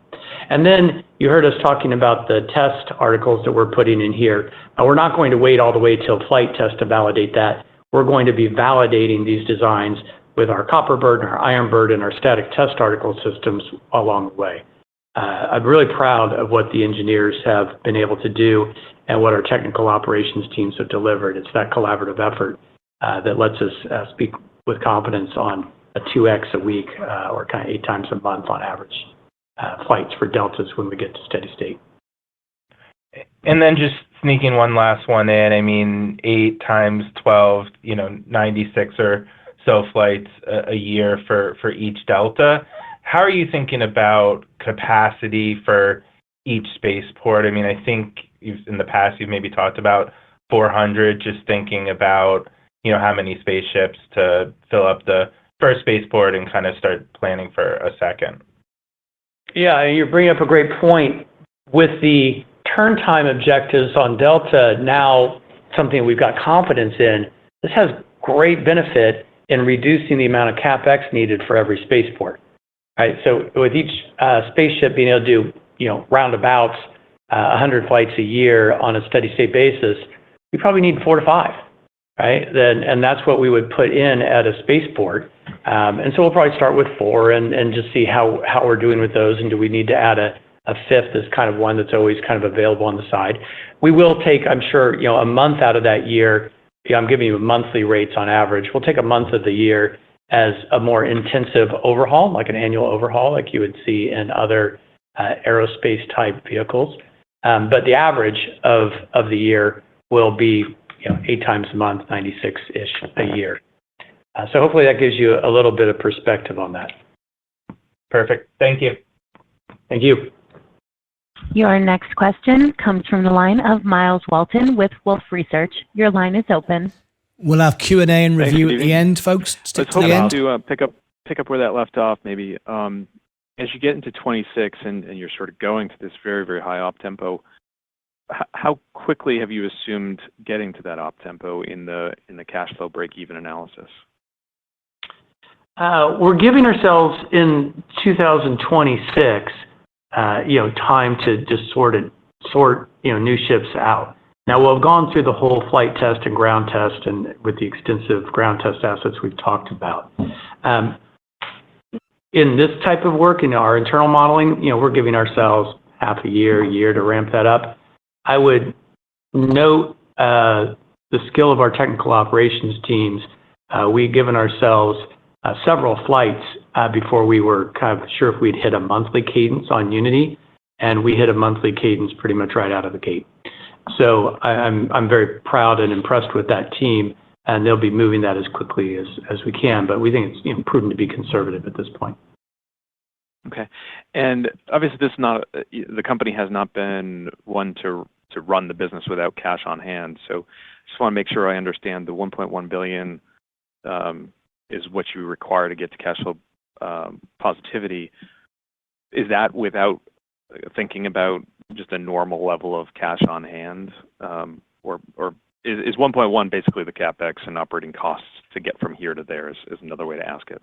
And then you heard us talking about the test articles that we're putting in here. We're not going to wait all the way till flight test to validate that. We're going to be validating these designs with our Copperbird and our Ironbird and our static test article systems along the way. I'm really proud of what the engineers have been able to do and what our technical operations teams have delivered. It's that collaborative effort that lets us speak with confidence on a 2x a week or kind of 8 times a month on average flights for Deltas when we get to steady state. And then just sneaking one last one in, I mean, 8 times 12, 96 or so flights a year for each Delta. How are you thinking about capacity for each spaceport? I mean, I think in the past you've maybe talked about 400, just thinking about, how many spaceships to fill up the first spaceport and kind of start planning for a second. Yeah, you're bringing up a great point. With the turn time objectives on Delta now something we've got confidence in, this has great benefit in reducing the amount of CapEx needed for every spaceport. Right, so with each spaceship being able to do, roundabouts 100 flights a year on a steady state basis, we probably need 4 to 5, right? And that's what we would put in at a spaceport. And so we'll probably start with 4 and just see how we're doing with those, and do we need to add a fifth as kind of one that's always kind of available on the side. We will take, I'm sure, a month out of that year. I'm giving you monthly rates on average. We'll take a month of the year as a more intensive overhaul, like an annual overhaul, like you would see in other aerospace type vehicles. But the average of the year will be 8 times a month, 96-ish a year. So hopefully that gives you a little bit of perspective on that. Perfect. Thank you. Thank you. Your next question comes from the line of Miles Walton with Wolfe Research. Your line is open. We'll have Q&A and review at the end, folks. Stick to the end. To pick up where that left off, maybe. As you get into 26 and you're sort of going to this very, very high op tempo, how quickly have you assumed getting to that op tempo in the cash flow break-even analysis? We're giving ourselves in 2026, time to just sort new ships out. Now, we'll have gone through the whole flight test and ground test, and with the extensive ground test assets we've talked about. In this type of work, in our internal modeling, we're giving ourselves half a year to ramp that up. I would note the skill of our technical operations teams. We've given ourselves several flights before we were kind of sure if we'd hit a monthly cadence on Unity, and we hit a monthly cadence pretty much right out of the gate. So I'm very proud and impressed with that team, and they'll be moving that as quickly as we can. But we think it's prudent to be conservative at this point. Okay, and obviously this is not the company has not been one to run the business without cash on hand. So just want to make sure I understand the $1.1 billion is what you require to get to cash flow positivity. Is that without thinking about just a normal level of cash on hand, or is 1.1 basically the CapEx and operating costs to get from here to there? Is another way to ask it.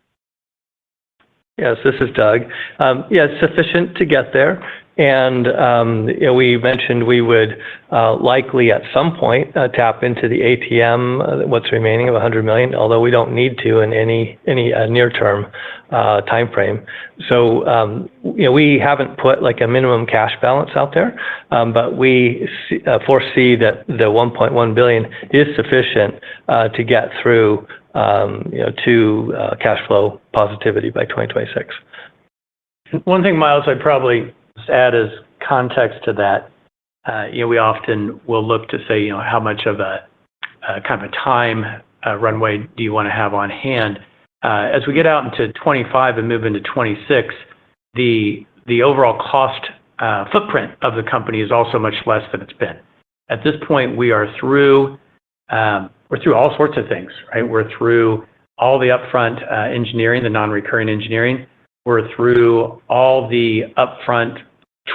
Yes, this is Doug. It's sufficient to get there. And we mentioned we would likely at some point tap into the ATM, what's remaining of $100 million, although we don't need to in any near-term time frame. So, we haven't put like a minimum cash balance out there, but we foresee that the $1.1 billion is sufficient to get through to cash flow positivity by 2026. One thing, Miles, I'd probably just add as context to that. We often will look to say, how much of a kind of a time runway do you want to have on hand? As we get out into 25 and move into 26, the overall cost footprint of the company is also much less than it's been. At this point, we are through. We're through all sorts of things, right? We're through all the upfront engineering, the non-recurring engineering. We're through all the upfront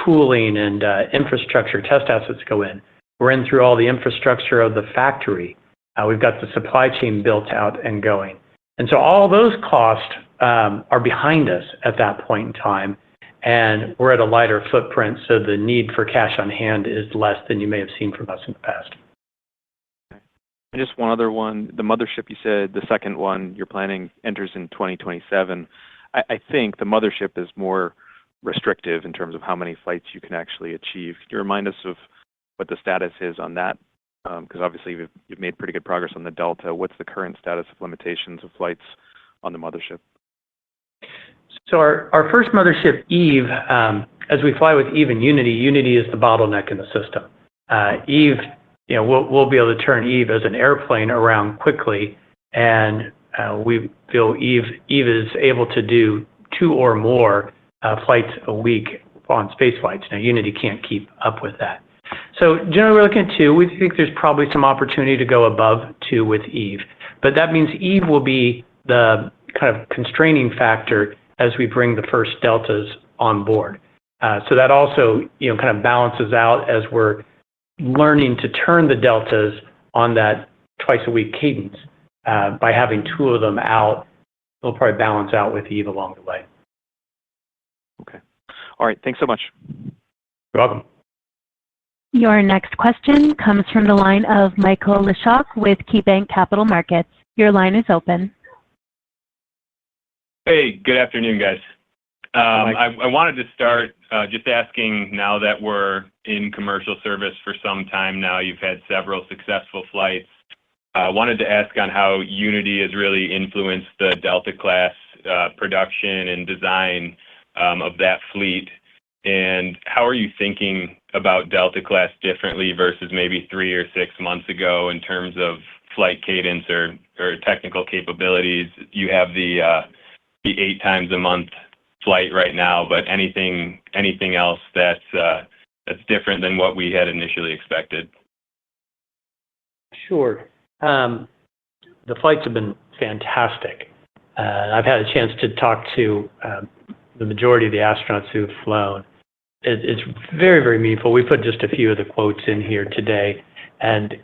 tooling and infrastructure test assets go in. We're in through all the infrastructure of the factory. We've got the supply chain built out and going. And so all those costs are behind us at that point in time, and we're at a lighter footprint, so the need for cash on hand is less than you may have seen from us in the past. And just one other one, the mothership, you said the second one you're planning enters in 2027. I think the mothership is more restrictive in terms of how many flights you can actually achieve. Can you remind us of what the status is on that? Because obviously you've made pretty good progress on the Delta. What's the current status of limitations of flights on the mothership? So our first mothership, Eve, as we fly with Eve and Unity is the bottleneck in the system. Eve, we'll be able to turn Eve as an airplane around quickly, and we feel Eve is able to do 2 or more flights a week on space flights. Now, Unity can't keep up with that. So generally we're looking at 2. We think there's probably some opportunity to go above 2 with Eve. But that means Eve will be the kind of constraining factor as we bring the first Deltas on board. So that also, kind of balances out as we're learning to turn the Deltas on that twice-a-week cadence. By having 2 of them out, it'll probably balance out with Eve along the way. Okay. All right. Thanks so much. You're welcome. Your next question comes from the line of Michael Leshock with KeyBanc Capital Markets. Your line is open. Hey, good afternoon, guys. I wanted to start just asking, now that we're in commercial service for some time now, you've had several successful flights. I wanted to ask on how Unity has really influenced the Delta class production and design of that fleet. And how are you thinking about Delta class differently versus maybe 3 or 6 months ago in terms of flight cadence or technical capabilities? You have the 8 times a month flight right now, but anything else that's different than what we had initially expected? Sure. The flights have been fantastic. I've had a chance to talk to the majority of the astronauts who've flown. It's very, very meaningful. We put just a few of the quotes in here today, and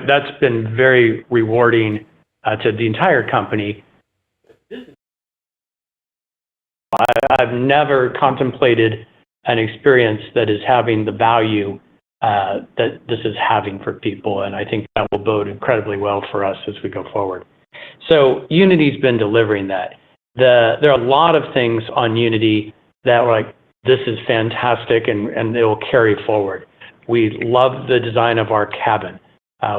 that's been very rewarding to the entire company. I've never contemplated an experience that is having the value that this is having for people, and I think that will bode incredibly well for us as we go forward. So Unity's been delivering that. There are a lot of things on Unity that are like, this is fantastic, and they will carry forward. We love the design of our cabin.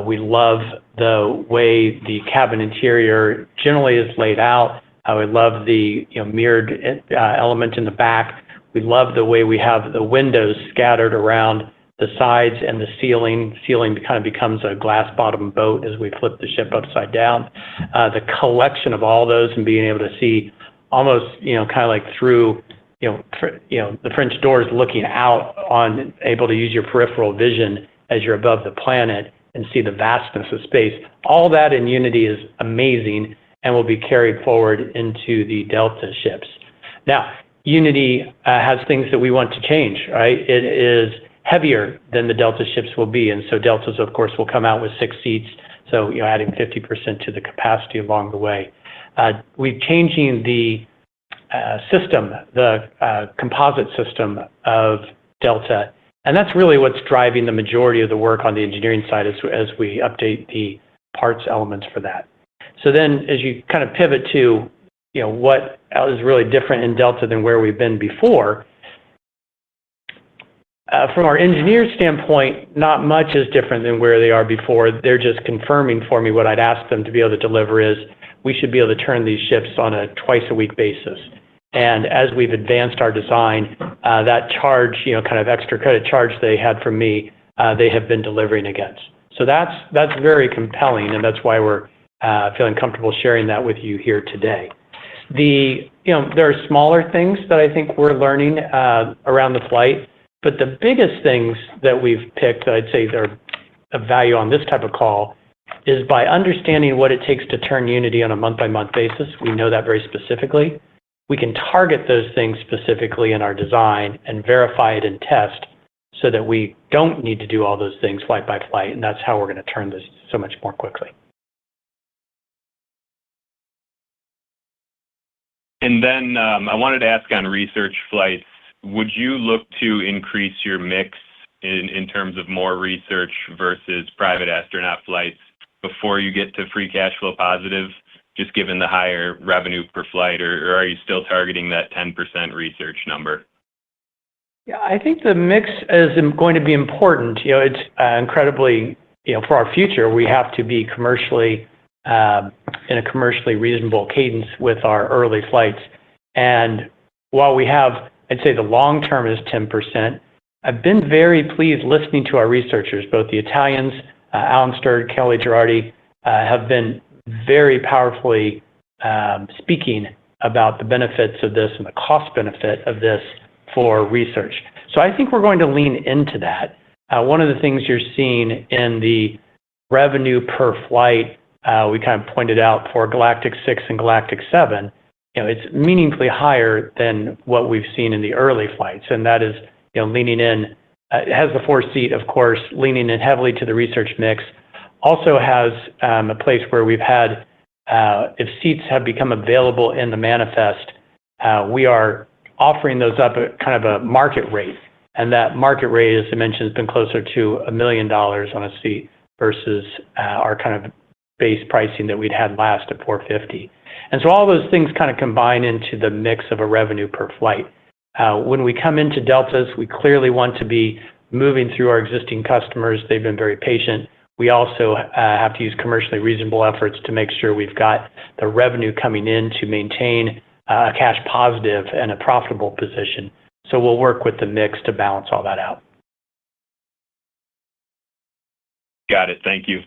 We love the way the cabin interior generally is laid out. We love the mirrored element in the back. We love the way we have the windows scattered around the sides and the ceiling. Ceiling kind of becomes a glass bottom boat as we flip the ship upside down. The collection of all those and being able to see almost, kind of like through, the French doors looking out on, able to use your peripheral vision as you're above the planet and see the vastness of space. All that in Unity is amazing and will be carried forward into the Delta ships. Now, Unity has things that we want to change, right? It is heavier than the Delta ships will be, and so Deltas, of course, will come out with 6 seats, so adding 50% to the capacity along the way. We're changing the system, the composite system of Delta, and that's really what's driving the majority of the work on the engineering side as we update the parts elements for that. So then as you kind of pivot to, what is really different in Delta than where we've been before, from our engineer standpoint, not much is different than where they are before. They're just confirming for me what I'd asked them to be able to deliver is we should be able to turn these ships on a twice-a-week basis. And as we've advanced our design, that charge, kind of extra credit charge they had from me, they have been delivering against. So that's very compelling, and that's why we're feeling comfortable sharing that with you here today. There are smaller things that I think we're learning around the flight, but the biggest things that we've picked, I'd say they're of value on this type of call, is by understanding what it takes to turn Unity on a month-by-month basis. We know that very specifically. We can target those things specifically in our design and verify it and test so that we don't need to do all those things flight by flight, and that's how we're going to turn this so much more quickly. And then I wanted to ask on research flights, would you look to increase your mix in terms of more research versus private astronaut flights before you get to free cash flow positive? just given the higher revenue per flight, or are you still targeting that 10% research number? Yeah, I think the mix is going to be important. It's incredibly, for our future, we have to be commercially in a commercially reasonable cadence with our early flights. And while we have, I'd say the long term is 10%, I've been very pleased listening to our researchers, both the Italians, Alan Sturd, Kelly Girardi, have been very powerfully speaking about the benefits of this and the cost benefit of this for research. So I think we're going to lean into that. One of the things you're seeing in the revenue per flight, we kind of pointed out for Galactic 6 and Galactic 7, it's meaningfully higher than what we've seen in the early flights. And that is, leaning in, it has the four-seat, of course, leaning in heavily to the research mix. Also has a place where we've had, if seats have become available in the manifest, we are offering those up at kind of a market rate. And that market rate, as I mentioned, has been closer to $1 million on a seat versus our kind of base pricing that we'd had last at $450. And so all those things kind of combine into the mix of a revenue per flight. When we come into Deltas, we clearly want to be moving through our existing customers. They've been very patient. We also have to use commercially reasonable efforts to make sure we've got the revenue coming in to maintain a cash positive and a profitable position. So we'll work with the mix to balance all that out. Got it. Thank you.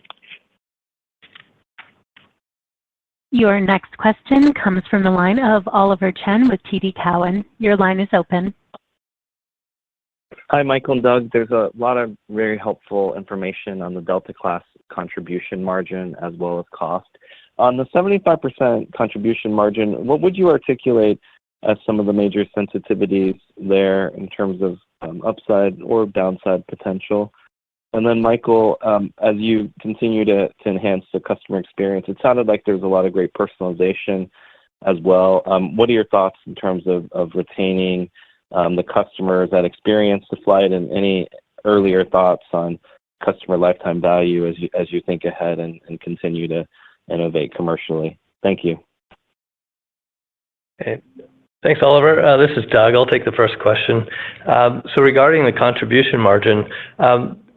Your next question comes from the line of Oliver Chen with TD Cowen. Your line is open. Hi, Michael and Doug. There's a lot of very helpful information on the Delta class contribution margin as well as cost. On the 75% contribution margin, what would you articulate as some of the major sensitivities there in terms of upside or downside potential? And then, Michael, as you continue to enhance the customer experience, it sounded like there's a lot of great personalization as well. What are your thoughts in terms of retaining the customers that experience the flight, and any earlier thoughts on customer lifetime value as you think ahead and continue to innovate commercially? Thank you. Okay. Thanks, Oliver. This is Doug. I'll take the first question. So regarding the contribution margin,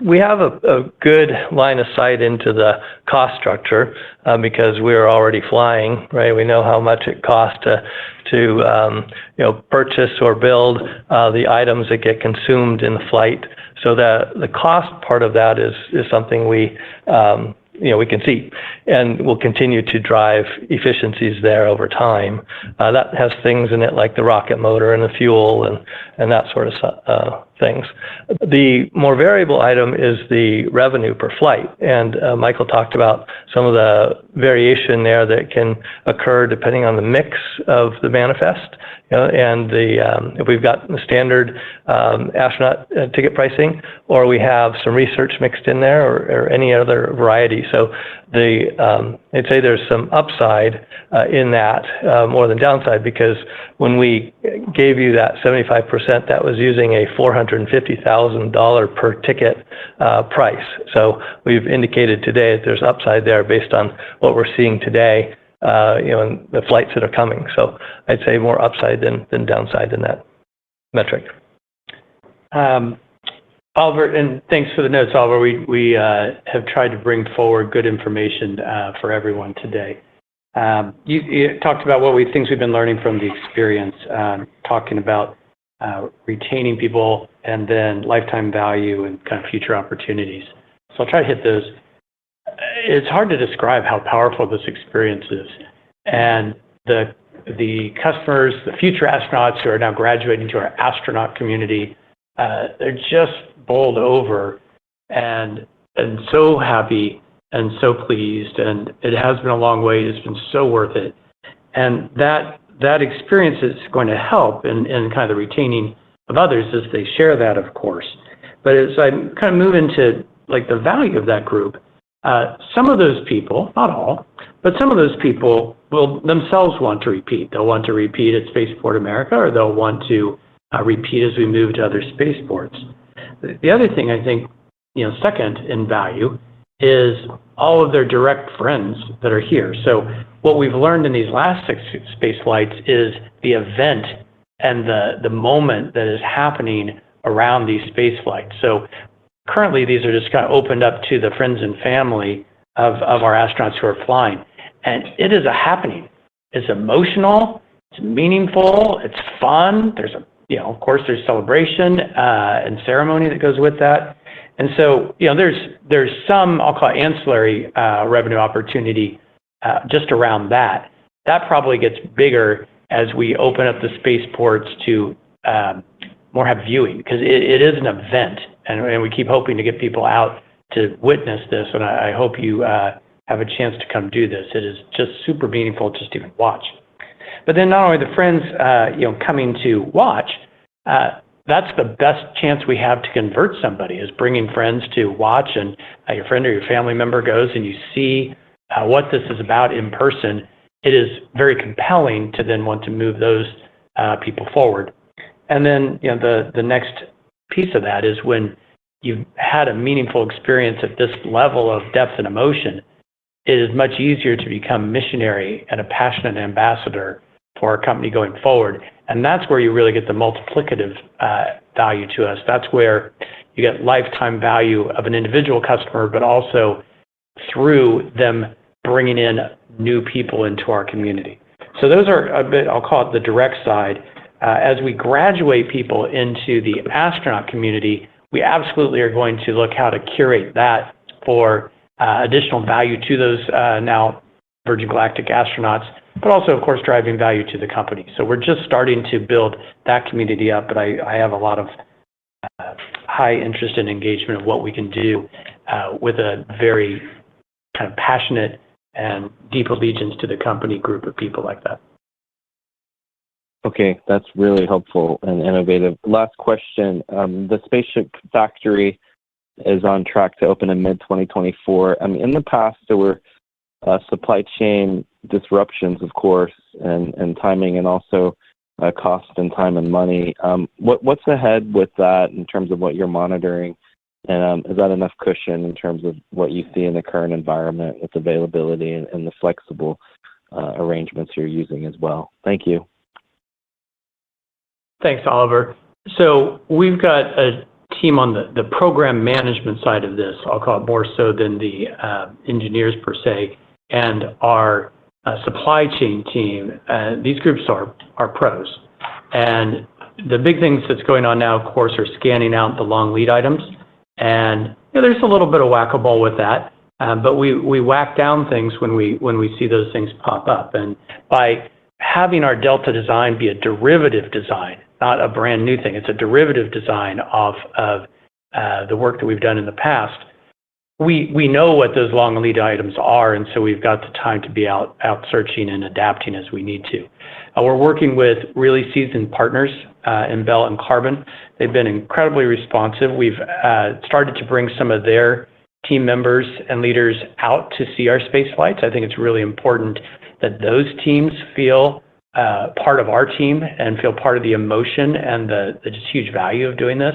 we have a good line of sight into the cost structure because we're already flying, right? We know how much it costs to purchase or build the items that get consumed in the flight. So the cost part of that is something we can see, and we'll continue to drive efficiencies there over time. That has things in it like the rocket motor and the fuel and that sort of things. The more variable item is the revenue per flight, and Michael talked about some of the variation there that can occur depending on the mix of the manifest. And if we've got the standard astronaut ticket pricing, or we have some research mixed in there, or any other variety. So I'd say there's some upside in that more than downside, because when we gave you that 75%, that was using a $450,000 per ticket price. So we've indicated today that there's upside there based on what we're seeing today, and the flights that are coming. So I'd say more upside than downside in that metric. Oliver, and thanks for the notes, Oliver. We have tried to bring forward good information for everyone today. You talked about things we've been learning from the experience, talking about retaining people and then lifetime value and kind of future opportunities. So I'll try to hit those. It's hard to describe how powerful this experience is. And the customers, the future astronauts who are now graduating to our astronaut community, they're just bowled over and so happy and so pleased. And it has been a long wait. It's been so worth it. And that experience is going to help in kind of the retaining of others as they share that, of course. But as I kind of move into like the value of that group, some of those people, not all, but some of those people will themselves want to repeat. They'll want to repeat at Spaceport America, or they'll want to repeat as we move to other spaceports. The other thing I think, second in value is all of their direct friends that are here. So what we've learned in these last 6 space flights is the event and the moment that is happening around these space flights. So currently, these are just kind of opened up to the friends and family of our astronauts who are flying. And it is a happening. It's emotional, it's meaningful, it's fun. There's of course, there's celebration and ceremony that goes with that. And so, there's some, I'll call it ancillary revenue opportunity just around that. That probably gets bigger as we open up the spaceports to more have viewing, because it is an event, and we keep hoping to get people out to witness this, and I hope you have a chance to come do this. It is just super meaningful just to even watch. But then not only the friends, coming to watch, that's the best chance we have to convert somebody, is bringing friends to watch, and your friend or your family member goes and you see what this is about in person. It is very compelling to then want to move those people forward. And then, the next piece of that is when you've had a meaningful experience at this level of depth and emotion, it is much easier to become missionary and a passionate ambassador for our company going forward. And that's where you really get the multiplicative value to us. That's where you get lifetime value of an individual customer, but also through them bringing in new people into our community. So those are a bit, I'll call it the direct side. As we graduate people into the astronaut community, we absolutely are going to look how to curate that for additional value to those now Virgin Galactic astronauts, but also, of course, driving value to the company. So we're just starting to build that community up, but I have a lot of high interest and engagement of what we can do with a very kind of passionate and deep allegiance to the company group of people like that. Okay, that's really helpful and innovative. Last question. The spaceship factory is on track to open in mid-2024. I mean, in the past, there were supply chain disruptions, of course, and timing, and also cost and time and money. What's ahead with that in terms of what you're monitoring? And is that enough cushion in terms of what you see in the current environment with availability and the flexible arrangements you're using as well? Thank you. Thanks, Oliver. So we've got a team on the program management side of this, I'll call it more so than the engineers per se, and our supply chain team. These groups are pros. And the big things that's going on now, of course, are scanning out the long lead items. And there's a little bit of whack-a-mole with that, but we whack down things when we see those things pop up. And by having our Delta design be a derivative design, not a brand new thing, it's a derivative design of the work that we've done in the past, we know what those long lead items are, and so we've got the time to be out searching and adapting as we need to. We're working with really seasoned partners in Bell and Carbon. They've been incredibly responsive. We've started to bring some of their team members and leaders out to see our space flights. I think it's really important that those teams feel part of our team and feel part of the emotion and the just huge value of doing this.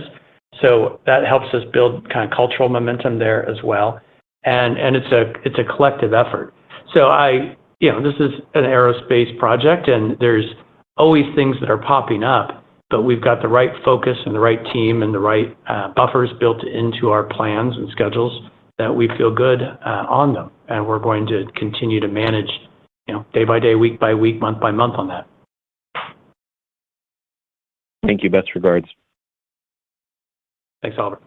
So that helps us build kind of cultural momentum there as well. And it's a collective effort. So this is an aerospace project, and there's always things that are popping up, but we've got the right focus and the right team and the right buffers built into our plans and schedules that we feel good on them. And we're going to continue to manage, day by day, week by week, month by month on that. Thank you. Best regards. Thanks, Oliver.